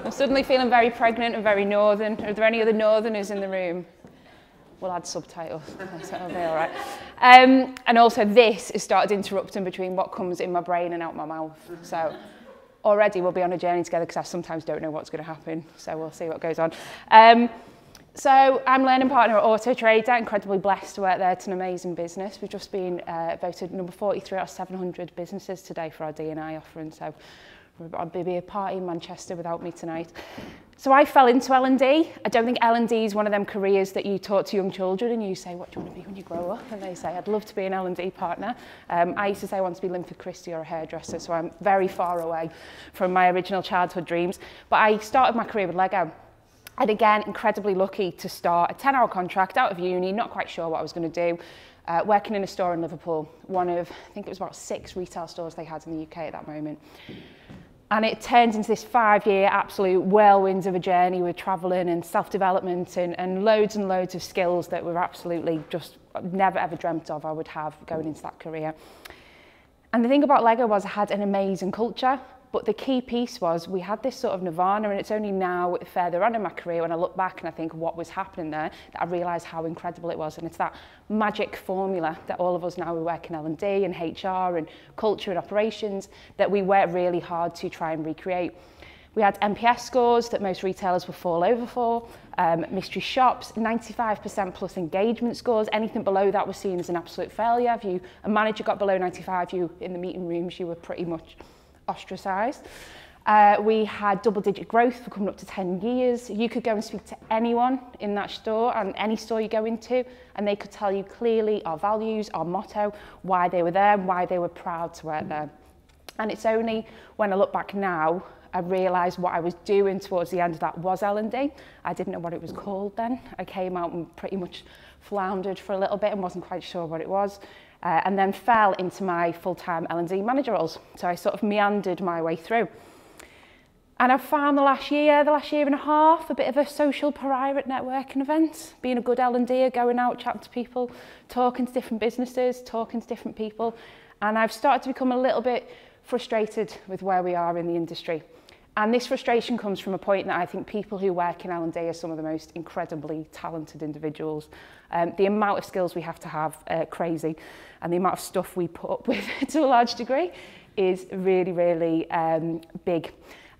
I'm suddenly feeling very pregnant and very northern. Are there any other northerners in the room? We'll add subtitles, so it'll be all right. And also this has started interrupting between what comes in my brain and out my mouth. So already we'll be on a journey together because I sometimes don't know what's going to happen. So we'll see what goes on. So I'm learning partner at Autotrader, incredibly blessed to work there. It's an amazing business. We've just been voted number 43 out of 700 businesses today for our D&I offering. So there'll be a party in Manchester without me tonight. So I fell into L&D. I don't think L&D is one of them careers that you talk to young children and you say, what do you want to be when you grow up? And they say, I'd love to be an L&D partner. I used to say I want to be Linford Christie or a hairdresser, so I'm very far away from my original childhood dreams. But I started my career with Lego. And again, incredibly lucky to start a 10-hour contract out of uni, not quite sure what I was going to do, working in a store in Liverpool, one of, I think it was about 6 retail stores they had in the UK at that moment. And it turned into this 5-year absolute whirlwind of a journey with travelling and self-development and loads of skills that were absolutely just never ever dreamt of I would have going into that career. And the thing about Lego was I had an amazing culture, but the key piece was we had this sort of nirvana, and it's only now further on in my career when I look back and I think what was happening there that I realised how incredible it was. And it's that magic formula that all of us now who work in L&D and HR and culture and operations that we work really hard to try and recreate. We had NPS scores that most retailers would fall over for, mystery shops, 95% plus engagement scores. Anything below that was seen as an absolute failure. If a manager got below 95, you in the meeting rooms, you were pretty much ostracised. We had double-digit growth for coming up to 10 years. You could go and speak to anyone in that store and any store you go into, and they could tell you clearly our values, our motto, why they were there, and why they were proud to work there. And it's only when I look back now, I realised what I was doing towards the end of that was L&D. I didn't know what it was called then. I came out and pretty much floundered for a little bit and wasn't quite sure what it was. And then fell into my full-time L&D manager roles. So I sort of meandered my way through. And I've found the last year and a half, a bit of a social pariah at networking events, being a good L&D'er, going out, chatting to people, talking to different businesses, talking to different people. And I've started to become a little bit frustrated with where we are in the industry. And this frustration comes from a point that I think people who work in L&D are some of the most incredibly talented individuals. The amount of skills we have to have crazy, and the amount of stuff we put up with to a large degree is really, really big.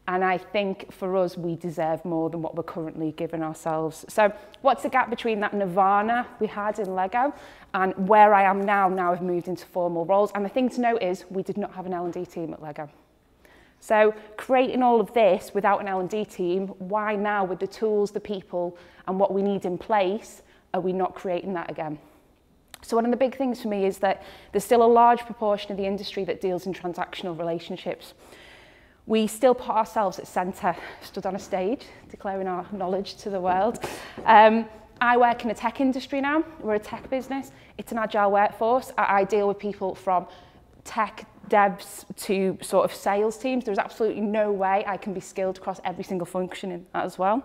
And I think for us, we deserve more than what we're currently giving ourselves. So what's the gap between that nirvana we had in Lego and where I am now? Now I've moved into formal roles. And the thing to note is we did not have an L&D team at Lego. So creating all of this without an L&D team, why now with the tools, the people, and what we need in place, are we not creating that again? So one of the big things for me is that there's still a large proportion of the industry that deals in transactional relationships. We still put ourselves at centre, stood on a stage, declaring our knowledge to the world. I work in a tech industry now. We're a tech business. It's an agile workforce. I deal with people from tech devs to sort of sales teams. There's absolutely no way I can be skilled across every single function in that as well.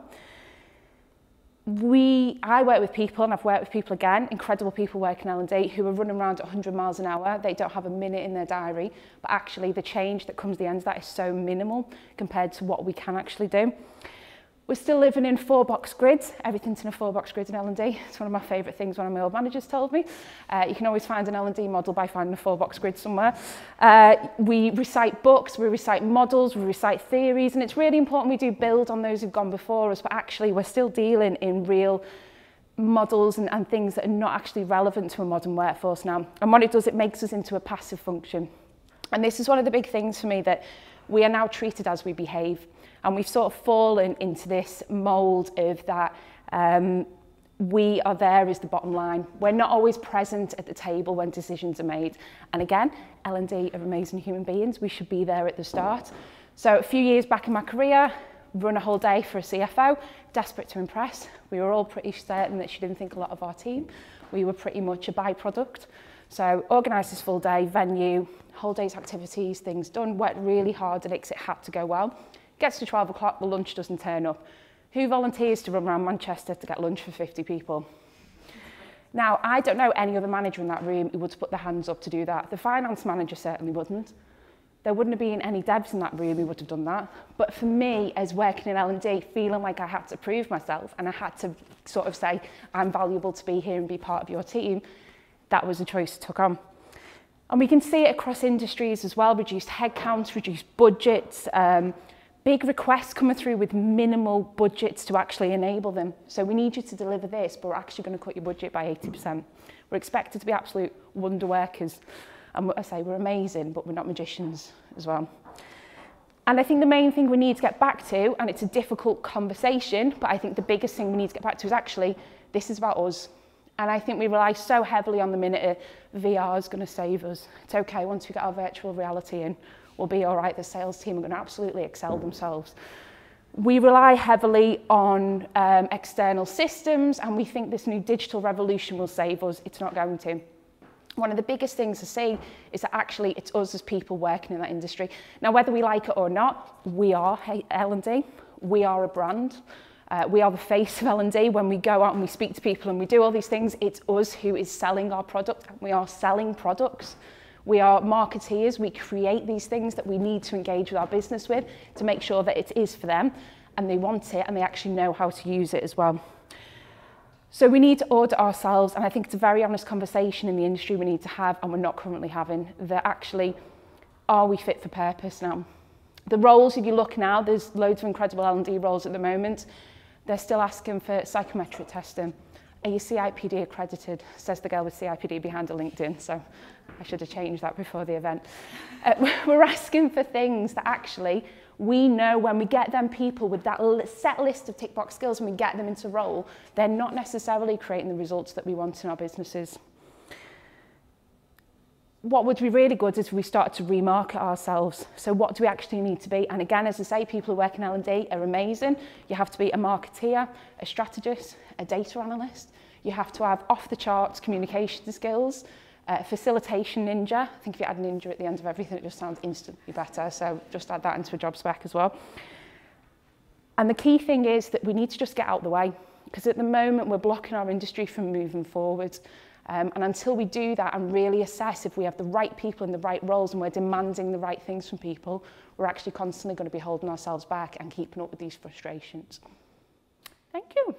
I work with people, and I've worked with people again, incredible people working in L&D who are running around at 100 miles an hour. They don't have a minute in their diary, but actually the change that comes at the end of that is so minimal compared to what we can actually do. We're still living in 4-box grids. Everything's in a 4-box grid in L&D. It's one of my favourite things one of my old managers told me. You can always find an L&D model by finding a 4-box grid somewhere. We recite books, we recite models, we recite theories, and it's really important we do build on those who've gone before us, but actually we're still dealing in real models and things that are not actually relevant to a modern workforce now. And what it does, it makes us into a passive function. And this is one of the big things for me, that we are now treated as we behave. And we've sort of fallen into this mould of that we are there as the bottom line. We're not always present at the table when decisions are made. And again, L&D are amazing human beings. We should be there at the start. So a few years back in my career, run a whole day for a CFO, desperate to impress. We were all pretty certain that she didn't think a lot of our team. We were pretty much a byproduct. So organised this full day, venue, whole day's activities, things done, worked really hard at it because it had to go well. Gets to 12 o'clock, the lunch doesn't turn up. Who volunteers to run around Manchester to get lunch for 50 people? Now, I don't know any other manager in that room who would put their hands up to do that. The finance manager certainly wouldn't. there wouldn't have been any devs in that room who would have done that. But for me, as working in L&D, feeling like I had to prove myself and I had to sort of say, I'm valuable to be here and be part of your team, that was a choice I took on. And we can see it across industries as well, reduced headcounts, reduced budgets, big requests coming through with minimal budgets to actually enable them. So we need you to deliver this, but we're actually going to cut your budget by 80%. We're expected to be absolute wonder workers. And I say we're amazing, but we're not magicians as well. And I think the main thing we need to get back to, and it's a difficult conversation, but I think the biggest thing we need to get back to is actually, this is about us. And I think we rely so heavily on the minute VR is going to save us. It's okay, once we get our virtual reality in, we'll be all right. The sales team are going to absolutely excel themselves. We rely heavily on external systems, and we think this new digital revolution will save us. It's not going to. One of the biggest things to see is that actually it's us as people working in that industry. Now, whether we like it or not, we are L&D. We are a brand. We are the face of L&D. When we go out and we speak to people and we do all these things, it's us who is selling our product. We are selling products. We are marketeers. We create these things that we need to engage with our business with to make sure that it is for them and they want it and they actually know how to use it as well. So we need to audit ourselves, and I think it's a very honest conversation in the industry we need to have, and we're not currently having, that actually, are we fit for purpose now? The roles, if you look now, there's loads of incredible L&D roles at the moment. They're still asking for psychometric testing. Are you CIPD accredited? Says the girl with CIPD behind a LinkedIn, so I should have changed that before the event. We're asking for things that actually we know when we get them people with that set list of tick box skills and we get them into role, they're not necessarily creating the results that we want in our businesses. What would be really good is if we start to remarket ourselves. So what do we actually need to be? And again, as I say, people who work in L&D are amazing. You have to be a marketeer, a strategist, a data analyst. You have to have off-the-charts communication skills, facilitation ninja. I think if you add ninja at the end of everything, it just sounds instantly better. So just add that into a job spec as well. And the key thing is that we need to just get out of the way, because at the moment we're blocking our industry from moving forward. And until we do that and really assess if we have the right people in the right roles and we're demanding the right things from people, we're actually constantly going to be holding ourselves back and keeping up with these frustrations. Thank you.